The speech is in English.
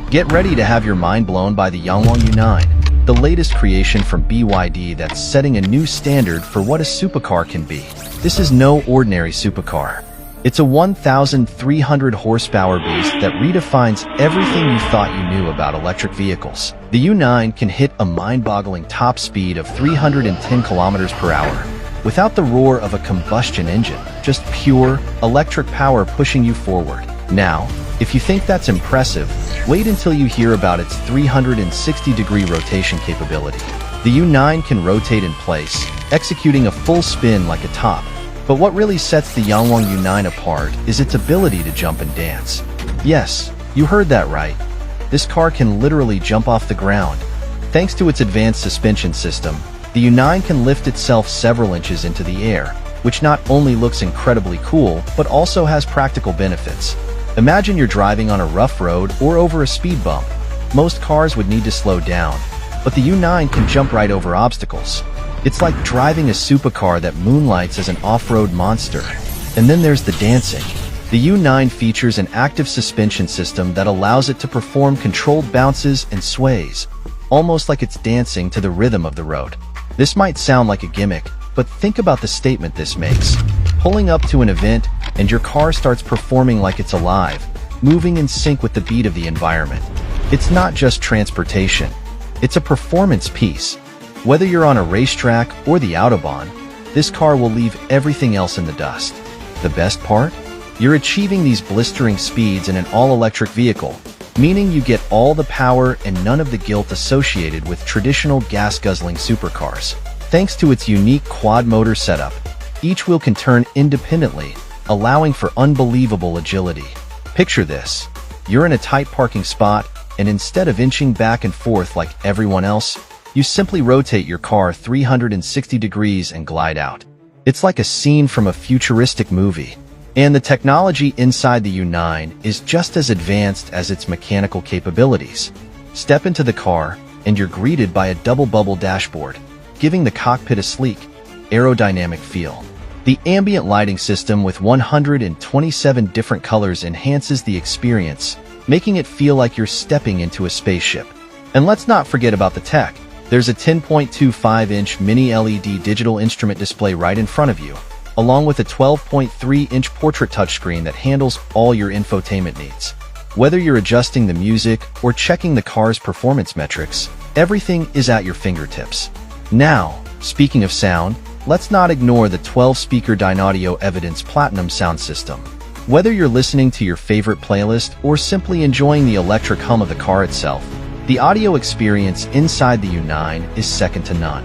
Get ready to have your mind blown by the Yangwang U9, the latest creation from BYD that's setting a new standard for what a supercar can be. This is no ordinary supercar. It's a 1,300 horsepower beast that redefines everything you thought you knew about electric vehicles. The U9 can hit a mind-boggling top speed of 310 kilometers per hour without the roar of a combustion engine, just pure electric power pushing you forward. Now, if you think that's impressive, wait until you hear about its 360-degree rotation capability. The U9 can rotate in place, executing a full spin like a top. But what really sets the Yangwang U9 apart is its ability to jump and dance. Yes, you heard that right. This car can literally jump off the ground. Thanks to its advanced suspension system, the U9 can lift itself several inches into the air, which not only looks incredibly cool, but also has practical benefits. Imagine you're driving on a rough road or over a speed bump. Most cars would need to slow down, but the U9 can jump right over obstacles. It's like driving a supercar that moonlights as an off-road monster. And then there's the Dancig. The U9 features an active suspension system that allows it to perform controlled bounces and sways, almost like it's dancing to the rhythm of the road. This might sound like a gimmick, but think about the statement this makes. Pulling up to an event, and your car starts performing like it's alive, moving in sync with the beat of the environment. It's not just transportation. It's a performance piece. Whether you're on a racetrack or the Autobahn, this car will leave everything else in the dust. The best part? You're achieving these blistering speeds in an all-electric vehicle, meaning you get all the power and none of the guilt associated with traditional gas-guzzling supercars. Thanks to its unique quad-motor setup, each wheel can turn independently, allowing for unbelievable agility. Picture this. You're in a tight parking spot, and instead of inching back and forth like everyone else, you simply rotate your car 360 degrees and glide out. It's like a scene from a futuristic movie. And the technology inside the U9 is just as advanced as its mechanical capabilities. Step into the car, and you're greeted by a double-bubble dashboard, giving the cockpit a sleek, aerodynamic feel. The ambient lighting system with 127 different colors enhances the experience, making it feel like you're stepping into a spaceship. And let's not forget about the tech. There's a 10.25-inch mini LED digital instrument display right in front of you, along with a 12.3-inch portrait touchscreen that handles all your infotainment needs. Whether you're adjusting the music or checking the car's performance metrics, everything is at your fingertips. Now, speaking of sound, let's not ignore the 12-speaker Dynaudio Evidence Platinum sound system. Whether you're listening to your favorite playlist or simply enjoying the electric hum of the car itself, the audio experience inside the U9 is second to none.